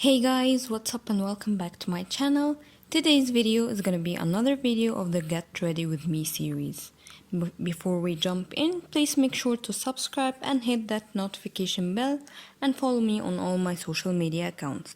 Hey guys, what's up and welcome back to my channel. Today's video is gonna be another video of the Get Ready With Me series. Before we jump in, please make sure to subscribe and hit that notification bell and follow me on all my social media accounts.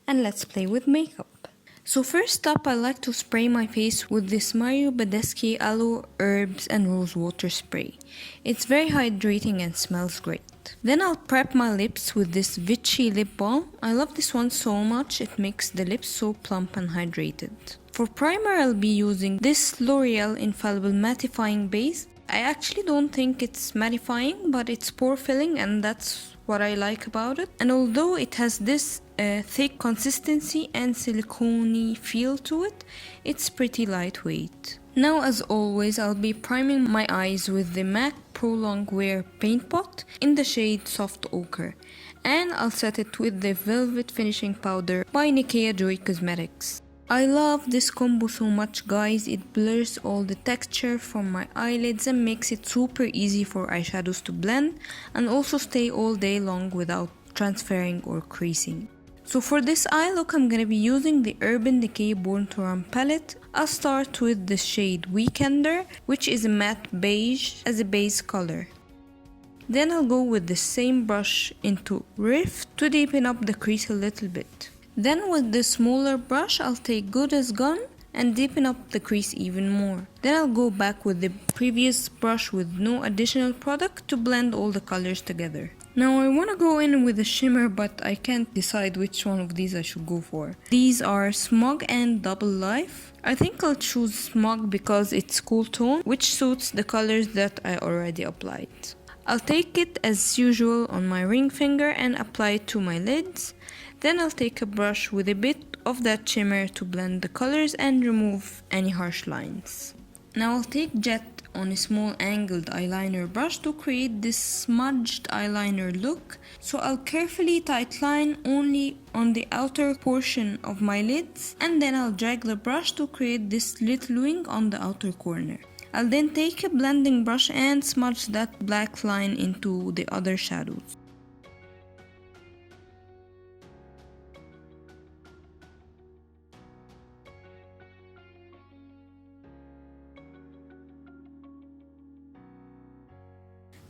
And let's play with makeup. So first up, I like to spray my face with this Mario Badescu Aloe Herbs and Rose Water Spray. It's very hydrating and smells great. Then I'll prep my lips with this Vichy lip balm. I love this one so much, it makes the lips so plump and hydrated. For primer, I'll be using this L'Oreal Infallible Mattifying Base. I actually don't think it's mattifying, but it's pore filling and that's what I like about it. And although it has this thick consistency and silicone-y feel to it, it's pretty lightweight. Now as always, I'll be priming my eyes with the MAC Pro Longwear Paint Pot in the shade Soft Ochre. And I'll set it with the Velvet Finishing Powder by Nikea Joy Cosmetics. I love this combo so much guys, it blurs all the texture from my eyelids and makes it super easy for eyeshadows to blend and also stay all day long without transferring or creasing. So for this eye look, I'm gonna be using the Urban Decay Born to Run palette. I'll start with the shade Weekender, which is a matte beige as a base color. Then I'll go with the same brush into Rift to deepen up the crease a little bit. Then with the smaller brush, I'll take Good as Gone and deepen up the crease even more. Then I'll go back with the previous brush with no additional product to blend all the colors together. Now I want to go in with a shimmer, but I can't decide which one of these I should go for. These are Smog and Double Life. I think I'll choose Smog because it's cool tone, which suits the colors that I already applied. I'll take it as usual on my ring finger and apply it to my lids. Then I'll take a brush with a bit of that shimmer to blend the colors and remove any harsh lines. Now I'll take Jet on a small angled eyeliner brush to create this smudged eyeliner look. So I'll carefully tight line only on the outer portion of my lids, and then I'll drag the brush to create this little wing on the outer corner. I'll then take a blending brush and smudge that black line into the other shadows.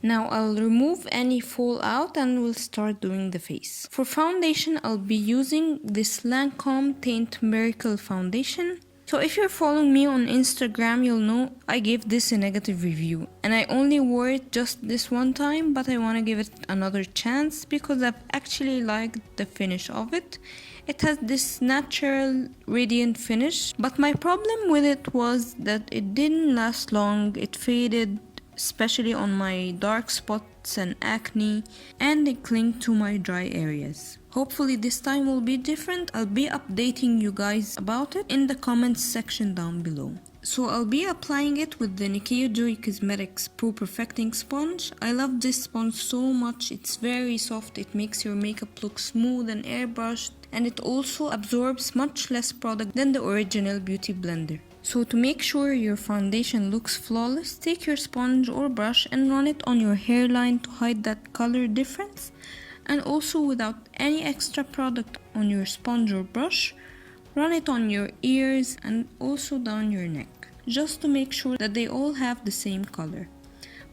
Now I'll remove any fallout and we'll start doing the face. For foundation, I'll be using this Lancome Teint Miracle Foundation. So if you're following me on Instagram, you'll know I gave this a negative review. And I only wore it just this one time, but I want to give it another chance because I've actually liked the finish of it. It has this natural, radiant finish, but my problem with it was that it didn't last long. It faded, especially on my dark spots and acne, and it clinged to my dry areas. Hopefully this time will be different. I'll be updating you guys about it in the comments section down below. So I'll be applying it with the Nikea Joy Cosmetics Pro Perfecting Sponge. I love this sponge so much, it's very soft, it makes your makeup look smooth and airbrushed, and it also absorbs much less product than the original Beauty Blender. So to make sure your foundation looks flawless, take your sponge or brush and run it on your hairline to hide that color difference. And also without any extra product on your sponge or brush, run it on your ears and also down your neck, just to make sure that they all have the same color.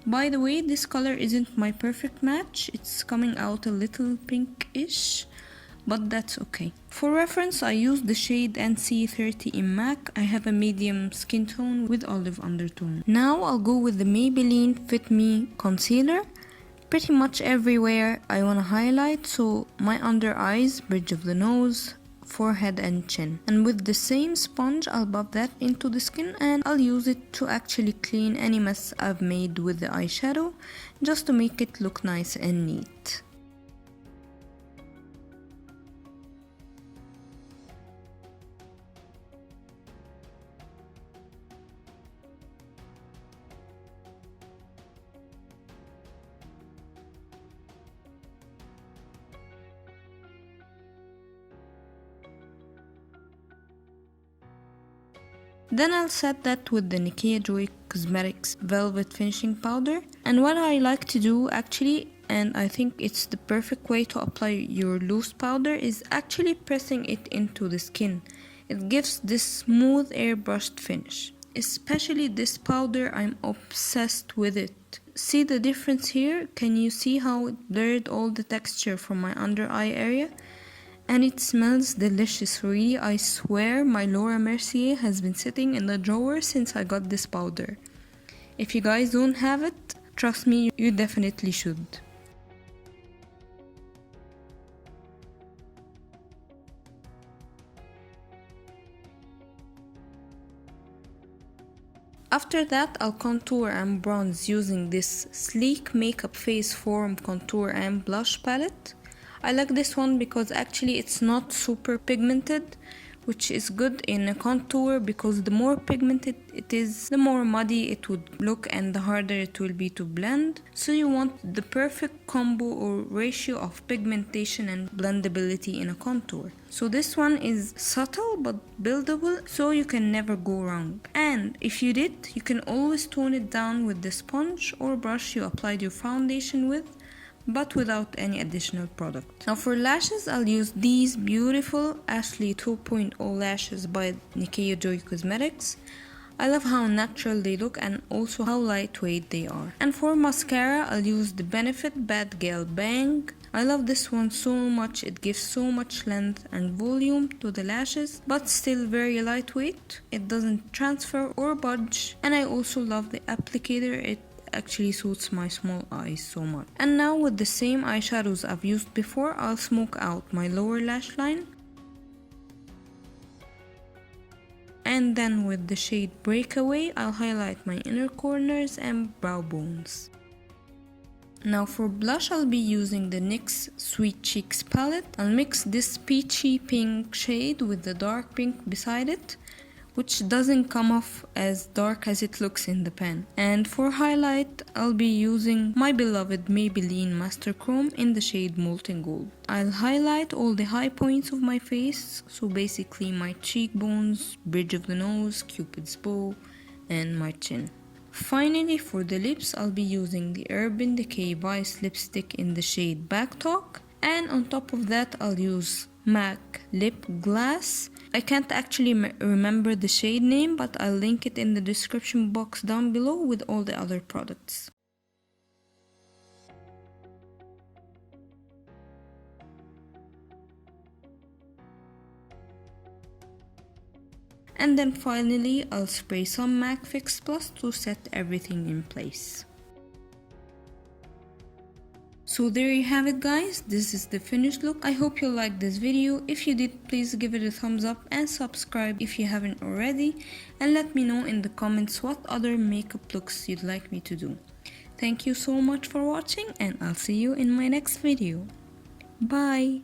By the way, this color isn't my perfect match, it's coming out a little pinkish, but that's okay. For reference, I used the shade NC30 in MAC. I have a medium skin tone with olive undertone. Now I'll go with the Maybelline Fit Me Concealer. Pretty much everywhere I want to highlight, so my under eyes, bridge of the nose, forehead and chin. And with the same sponge, I'll buff that into the skin and I'll use it to actually clean any mess I've made with the eyeshadow, just to make it look nice and neat. Then I'll set that with the Nikea Joy Cosmetics Velvet Finishing Powder. And what I like to do actually and I think it's the perfect way to apply your loose powder, is actually pressing it into the skin. It gives this smooth airbrushed finish. Especially this powder, I'm obsessed with it. See the difference here? Can you see how it blurred all the texture from my under eye area? And it smells delicious, really. I swear my Laura Mercier has been sitting in the drawer since I got this powder. If you guys don't have it, trust me, you definitely should. After that, I'll contour and bronze using this Sleek Makeup Face Forum Contour and Blush Palette. I like this one because actually it's not super pigmented, which is good in a contour, because the more pigmented it is, the more muddy it would look and the harder it will be to blend. So you want the perfect combo or ratio of pigmentation and blendability in a contour. So this one is subtle but buildable, so you can never go wrong. And if you did, you can always tone it down with the sponge or brush you applied your foundation with, but without any additional product. Now for lashes, I'll use these beautiful Ashley 2.0 lashes by Nikea Joy Cosmetics. I love how natural they look and also how lightweight they are. And for mascara, I'll use the Benefit Bad Gal Bang. I love this one so much. It gives so much length and volume to the lashes, but still very lightweight. It doesn't transfer or budge. And I also love the applicator. It actually suits my small eyes so much. And now with the same eyeshadows I've used before, I'll smoke out my lower lash line. And then with the shade Breakaway, I'll highlight my inner corners and brow bones. Now for blush, I'll be using the NYX Sweet Cheeks palette. I'll mix this peachy pink shade with the dark pink beside it, which doesn't come off as dark as it looks in the pan. And for highlight, I'll be using my beloved Maybelline Master Chrome in the shade Molten Gold. I'll highlight all the high points of my face, so basically my cheekbones, bridge of the nose, Cupid's bow, and my chin. Finally, for the lips, I'll be using the Urban Decay Vice lipstick in the shade Back Talk, and on top of that, I'll use MAC Lip Glass. I can't actually remember the shade name, but I'll link it in the description box down below with all the other products. And then finally, I'll spray some MAC Fix Plus to set everything in place. So there you have it, guys. This is the finished look. I hope you liked this video. If you did, please give it a thumbs up and subscribe if you haven't already. And let me know in the comments what other makeup looks you'd like me to do. Thank you so much for watching, and I'll see you in my next video. Bye!